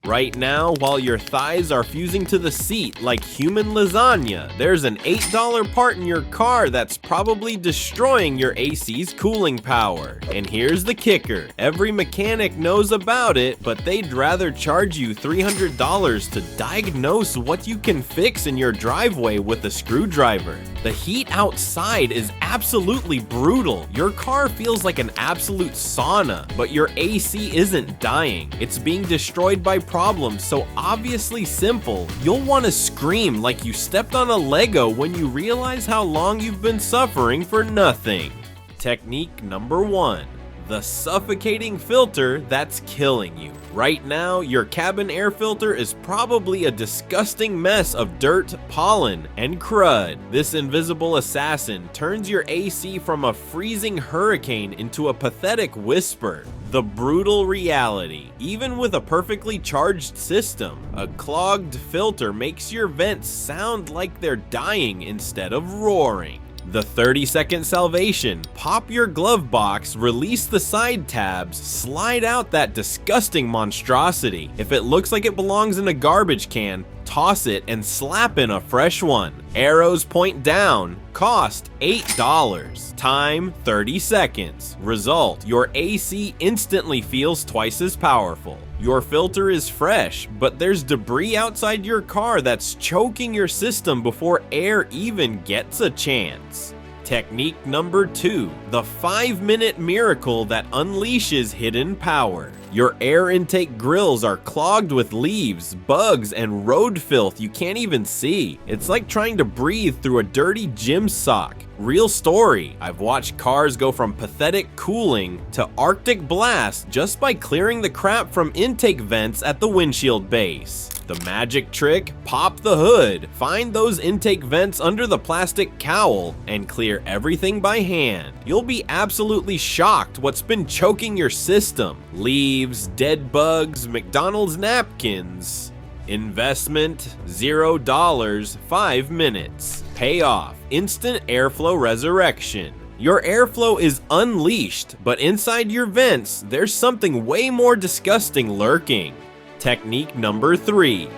Right now, while your thighs are fusing to the seat like human lasagna, there's an $8 part in your car that's probably destroying your AC's cooling power. And here's the kicker. Every mechanic knows about it, but they'd rather charge you $300 to diagnose what you can fix in your driveway with a screwdriver. The heat outside is absolutely brutal. Your car feels like an absolute sauna, but your AC isn't dying. It's being destroyed by problems so obviously simple, you'll want to scream like you stepped on a Lego when you realize how long you've been suffering for nothing. Technique number 1. The suffocating filter that's killing you. Right now, your cabin air filter is probably a disgusting mess of dirt, pollen, and crud. This invisible assassin turns your AC from a freezing hurricane into a pathetic whisper. The brutal reality. Even with a perfectly charged system, a clogged filter makes your vents sound like they're dying instead of roaring. The 30-second salvation. Pop your glove box, release the side tabs, slide out that disgusting monstrosity. If it looks like it belongs in a garbage can, toss it and slap in a fresh one. Arrows point down. Cost $8. Time 30 seconds. Result, your AC instantly feels twice as powerful. Your filter is fresh, but there's debris outside your car that's choking your system before air even gets a chance. Technique number 2, the 5-minute miracle that unleashes hidden power. Your air intake grills are clogged with leaves, bugs, and road filth you can't even see. It's like trying to breathe through a dirty gym sock. Real story, I've watched cars go from pathetic cooling to Arctic blast just by clearing the crap from intake vents at the windshield base. The magic trick? Pop the hood, find those intake vents under the plastic cowl, and clear everything by hand. You'll be absolutely shocked what's been choking your system. Leaves, dead bugs, McDonald's napkins. Investment, $0, 5 minutes. Payoff, instant airflow resurrection. Your airflow is unleashed, but inside your vents, there's something way more disgusting lurking. Technique number 3,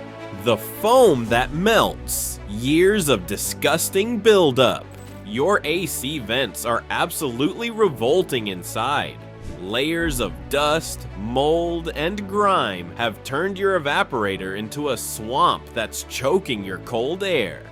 the foam that melts. Years of disgusting buildup. Your AC vents are absolutely revolting inside. Layers of dust, mold, and grime have turned your evaporator into a swamp that's choking your cold air.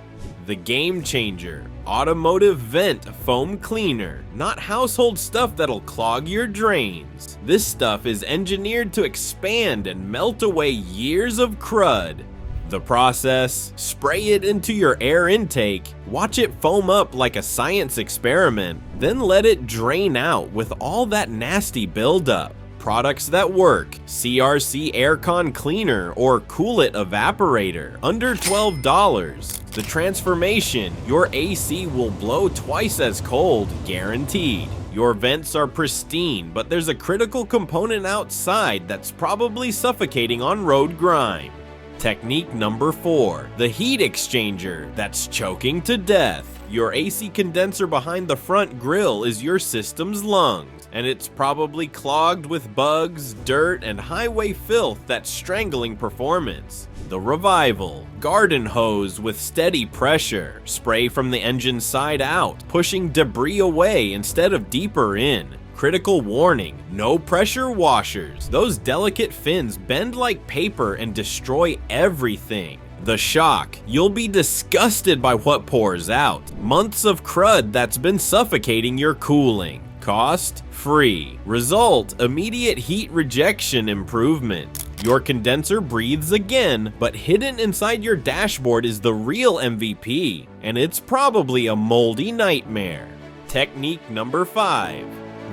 The game changer, automotive vent foam cleaner, not household stuff that'll clog your drains. This stuff is engineered to expand and melt away years of crud. The process, spray it into your air intake, watch it foam up like a science experiment, then let it drain out with all that nasty buildup. Products that work, CRC Aircon Cleaner or Cool It Evaporator, under $12. The transformation, your AC will blow twice as cold, guaranteed. Your vents are pristine, but there's a critical component outside that's probably suffocating on road grime. Technique number 4, the heat exchanger that's choking to death. Your AC condenser behind the front grille is your system's lungs, and it's probably clogged with bugs, dirt, and highway filth that's strangling performance. The revival, garden hose with steady pressure, spray from the engine side out, pushing debris away instead of deeper in. Critical warning, no pressure washers. Those delicate fins bend like paper and destroy everything. The shock, you'll be disgusted by what pours out. Months of crud that's been suffocating your cooling. Cost, free. Result, immediate heat rejection improvement. Your condenser breathes again, but hidden inside your dashboard is the real MVP, and it's probably a moldy nightmare. Technique number 5.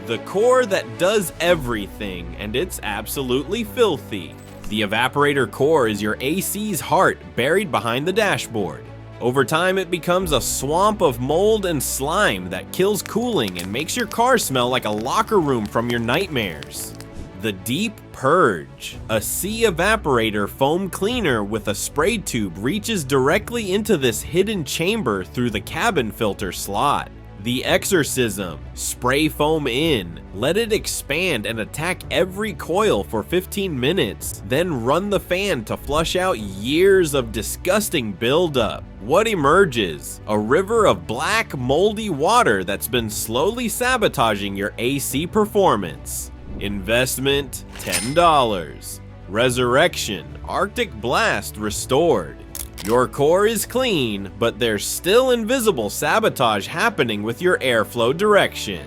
The core that does everything, and it's absolutely filthy. The evaporator core is your AC's heart buried behind the dashboard. Over time, it becomes a swamp of mold and slime that kills cooling and makes your car smell like a locker room from your nightmares. The Deep Purge. A sea evaporator foam cleaner with a spray tube reaches directly into this hidden chamber through the cabin filter slot. The exorcism. Spray foam in. Let it expand and attack every coil for 15 minutes. Then run the fan to flush out years of disgusting buildup. What emerges? A river of black, moldy water that's been slowly sabotaging your AC performance. Investment, $10. Resurrection. Arctic blast restored. Your core is clean, but there's still invisible sabotage happening with your airflow direction.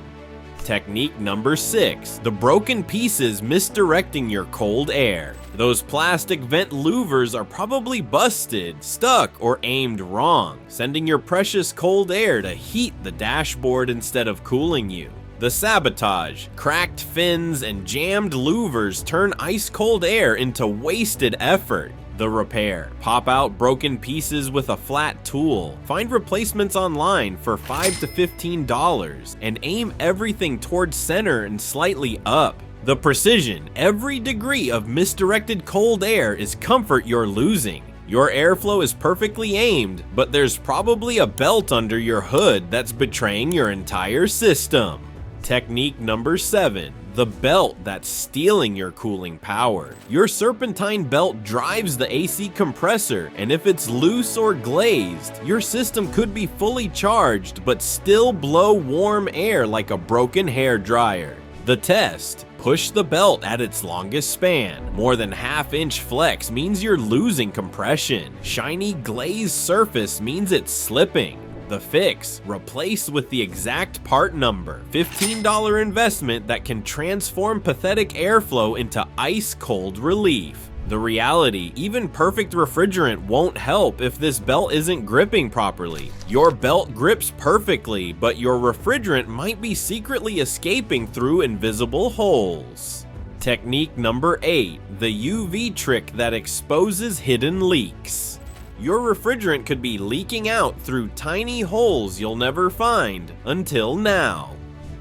Technique number 6. The broken pieces misdirecting your cold air. Those plastic vent louvers are probably busted, stuck, or aimed wrong, sending your precious cold air to heat the dashboard instead of cooling you. The sabotage. Cracked fins and jammed louvers turn ice-cold air into wasted effort. The repair. Pop out broken pieces with a flat tool. Find replacements online for $5 to $15 and aim everything towards center and slightly up. The precision. Every degree of misdirected cold air is comfort you're losing. Your airflow is perfectly aimed, but there's probably a belt under your hood that's betraying your entire system. Technique number 7. The belt that's stealing your cooling power. Your serpentine belt drives the AC compressor, and if it's loose or glazed, your system could be fully charged but still blow warm air like a broken hair dryer. The test. Push the belt at its longest span. More than half-inch flex means you're losing compression. Shiny glazed surface means it's slipping. The fix. Replace with the exact part number. $15 investment that can transform pathetic airflow into ice-cold relief. The reality. Even perfect refrigerant won't help if this belt isn't gripping properly. Your belt grips perfectly, but your refrigerant might be secretly escaping through invisible holes. Technique number 8. The UV trick that exposes hidden leaks. Your refrigerant could be leaking out through tiny holes you'll never find until now.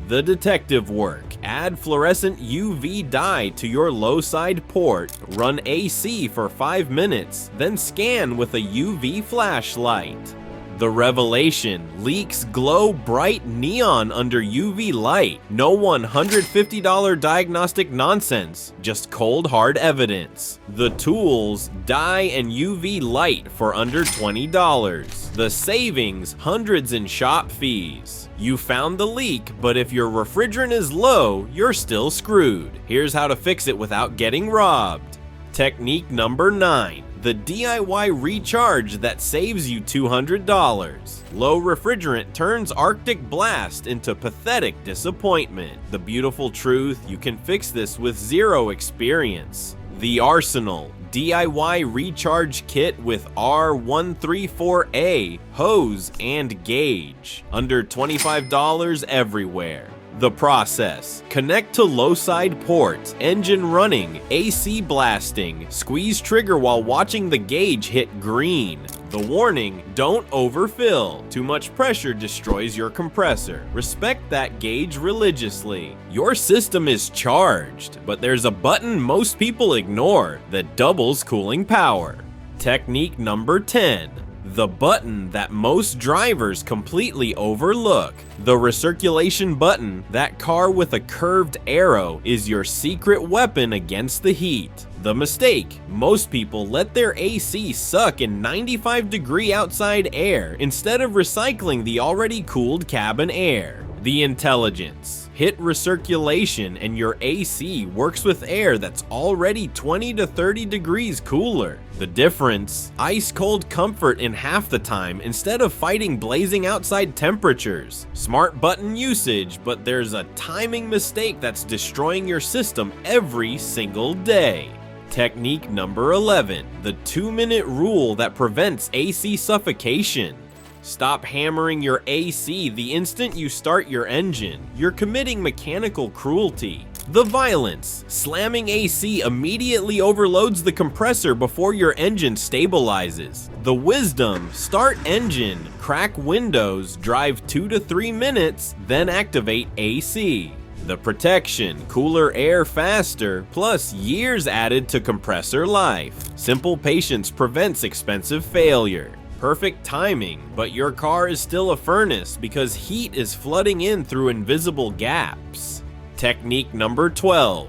The detective work. Add fluorescent UV dye to your low side port, run AC for 5 minutes, then scan with a UV flashlight. The revelation. Leaks glow bright neon under UV light. No $150 diagnostic nonsense, just cold hard evidence. The tools. Dye and UV light for under $20. The savings. Hundreds in shop fees. You found the leak, but if your refrigerant is low, you're still screwed. Here's how to fix it without getting robbed. Technique number 9. The DIY recharge that saves you $200. Low refrigerant turns Arctic blast into pathetic disappointment. The beautiful truth, you can fix this with zero experience. The Arsenal. DIY recharge kit with R134A, hose, and gauge. Under $25 everywhere. The process. Connect to low side port, engine running, AC blasting, squeeze trigger while watching the gauge hit green. The warning, don't overfill. Too much pressure destroys your compressor. Respect that gauge religiously. Your system is charged, but there's a button most people ignore that doubles cooling power. Technique number 10. The button that most drivers completely overlook. The recirculation button, that car with a curved arrow, is your secret weapon against the heat. The mistake. Most people let their AC suck in 95-degree outside air instead of recycling the already cooled cabin air. The intelligence. Hit recirculation and your AC works with air that's already 20 to 30 degrees cooler. The difference? Ice cold comfort in half the time instead of fighting blazing outside temperatures. Smart button usage, but there's a timing mistake that's destroying your system every single day. Technique number 11. The 2-minute rule that prevents AC suffocation. Stop hammering your AC the instant you start your engine. You're committing mechanical cruelty. The violence. Slamming AC immediately overloads the compressor before your engine stabilizes. The wisdom. Start engine, crack windows, drive 2 to 3 minutes, then activate AC. The protection. Cooler air faster, plus years added to compressor life. Simple patience prevents expensive failure. Perfect timing, but your car is still a furnace because heat is flooding in through invisible gaps. Technique number 12.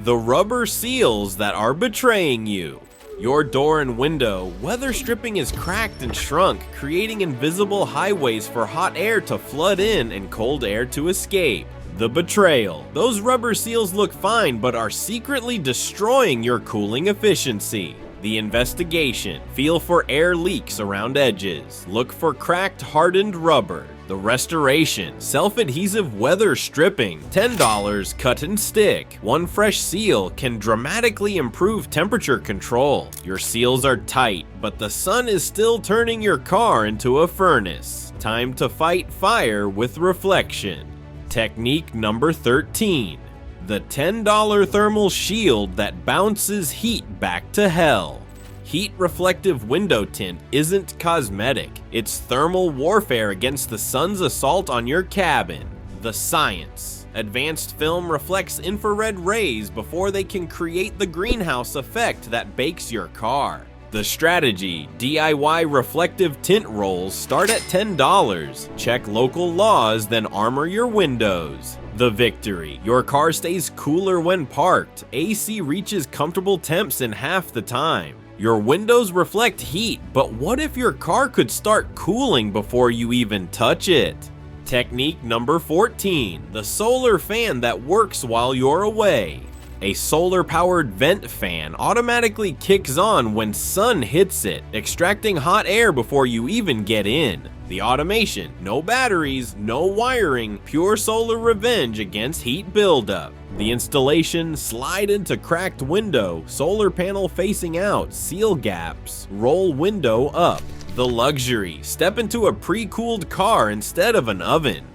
The rubber seals that are betraying you. Your door and window weather stripping is cracked and shrunk, creating invisible highways for hot air to flood in and cold air to escape. The betrayal. Those rubber seals look fine but are secretly destroying your cooling efficiency. The investigation. Feel for air leaks around edges. Look for cracked, hardened rubber. The restoration. Self-adhesive weather stripping. $10 cut and stick. One fresh seal can dramatically improve temperature control. Your seals are tight, but the sun is still turning your car into a furnace. Time to fight fire with reflection. Technique number 13. The $10 thermal shield that bounces heat back to hell. Heat reflective window tint isn't cosmetic, it's thermal warfare against the sun's assault on your cabin. The science. Advanced film reflects infrared rays before they can create the greenhouse effect that bakes your car. The strategy. DIY reflective tint rolls start at $10. Check local laws, then armor your windows. The victory. Your car stays cooler when parked. AC reaches comfortable temps in half the time. Your windows reflect heat, but what if your car could start cooling before you even touch it? Technique number 14. The solar fan that works while you're away. A solar-powered vent fan automatically kicks on when sun hits it, extracting hot air before you even get in. The automation, no batteries, no wiring, pure solar revenge against heat buildup. The installation, slide into cracked window, solar panel facing out, seal gaps, roll window up. The luxury, step into a pre-cooled car instead of an oven.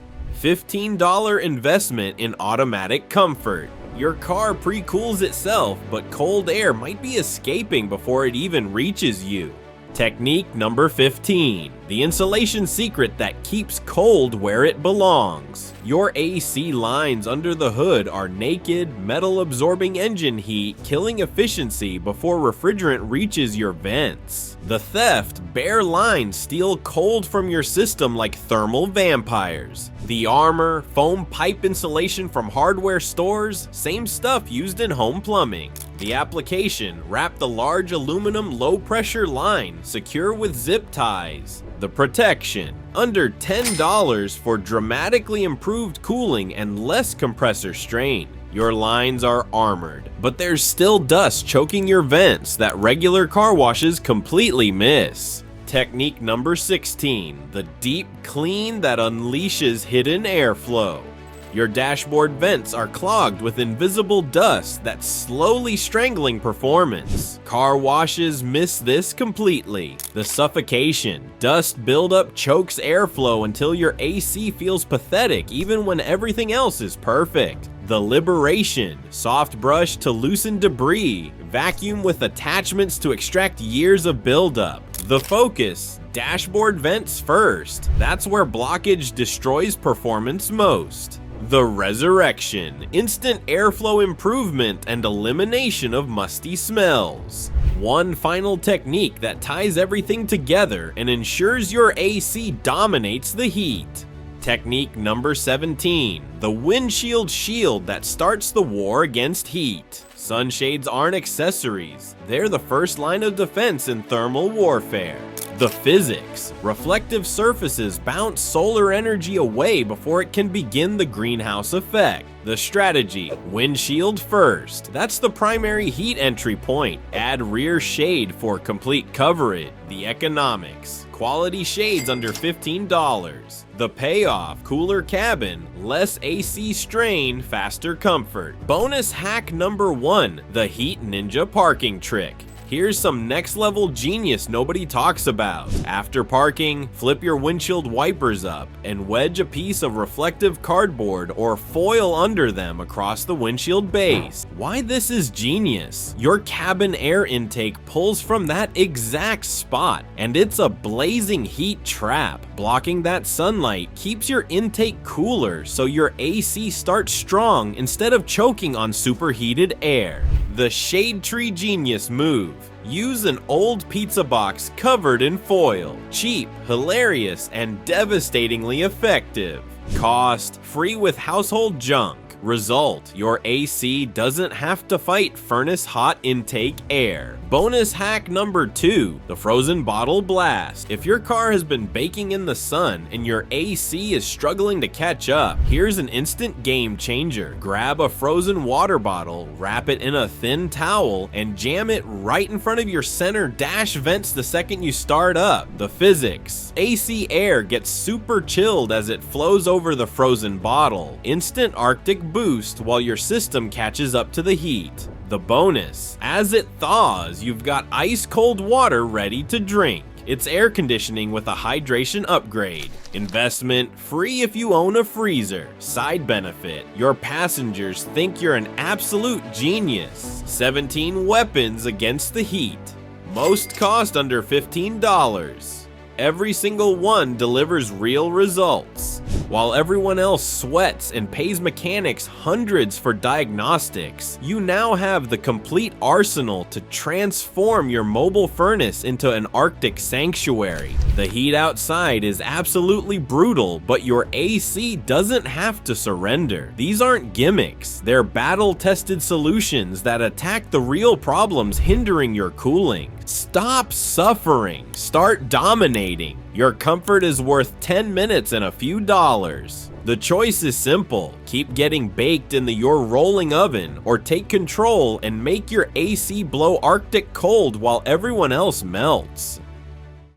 $15 investment in automatic comfort. Your car pre-cools itself, but cold air might be escaping before it even reaches you. Technique number 15. The insulation secret that keeps cold where it belongs. Your AC lines under the hood are naked, metal-absorbing engine heat, killing efficiency before refrigerant reaches your vents. The theft. Bare lines steal cold from your system like thermal vampires. The armor, foam pipe insulation from hardware stores, same stuff used in home plumbing. The application. Wrap the large aluminum low-pressure line, secure with zip ties. The protection. Under $10 for dramatically improved cooling and less compressor strain. Your lines are armored, but there's still dust choking your vents that regular car washes completely miss. Technique number 16. The deep clean that unleashes hidden airflow. Your dashboard vents are clogged with invisible dust that's slowly strangling performance. Car washes miss this completely. The suffocation. Dust buildup chokes airflow until your AC feels pathetic even when everything else is perfect. The liberation. Soft brush to loosen debris. Vacuum with attachments to extract years of buildup. The focus. Dashboard vents first. That's where blockage destroys performance most. The resurrection. Instant airflow improvement and elimination of musty smells. One final technique that ties everything together and ensures your AC dominates the heat. Technique number 17. The windshield shield that starts the war against heat. Sunshades aren't accessories. They're the first line of defense in thermal warfare. The physics. Reflective surfaces bounce solar energy away before it can begin the greenhouse effect. The strategy. Windshield first. That's the primary heat entry point. Add rear shade for complete coverage. The economics. Quality shades under $15. The payoff. Cooler cabin. Less AC strain. Faster comfort. Bonus hack number 1. The Heat Ninja parking trick. Here's some next level genius nobody talks about. After parking, flip your windshield wipers up and wedge a piece of reflective cardboard or foil under them across the windshield base. Why this is genius? Your cabin air intake pulls from that exact spot, and it's a blazing heat trap. Blocking that sunlight keeps your intake cooler so your AC starts strong instead of choking on superheated air. The shade tree genius move. Use an old pizza box covered in foil. Cheap, hilarious, and devastatingly effective. Cost, free with household junk. Result, your AC doesn't have to fight furnace hot intake air. Bonus hack number 2, the frozen bottle blast. If your car has been baking in the sun and your AC is struggling to catch up, here's an instant game changer. Grab a frozen water bottle, wrap it in a thin towel, and jam it right in front of your center dash vents the second you start up. The physics. AC air gets super chilled as it flows over the frozen bottle. Instant Arctic boost while your system catches up to the heat. The bonus, as it thaws, you've got ice cold water ready to drink. It's air conditioning with a hydration upgrade. Investment free if you own a freezer. Side benefit, your passengers think you're an absolute genius. 17 weapons against the heat. Most cost under $15. Every single one delivers real results. While everyone else sweats and pays mechanics hundreds for diagnostics, you now have the complete arsenal to transform your mobile furnace into an Arctic sanctuary. The heat outside is absolutely brutal, but your AC doesn't have to surrender. These aren't gimmicks, they're battle-tested solutions that attack the real problems hindering your cooling. Stop suffering, start dominating. Your comfort is worth 10 minutes and a few dollars. The choice is simple. Keep getting baked in your rolling oven, or take control and make your AC blow Arctic cold while everyone else melts.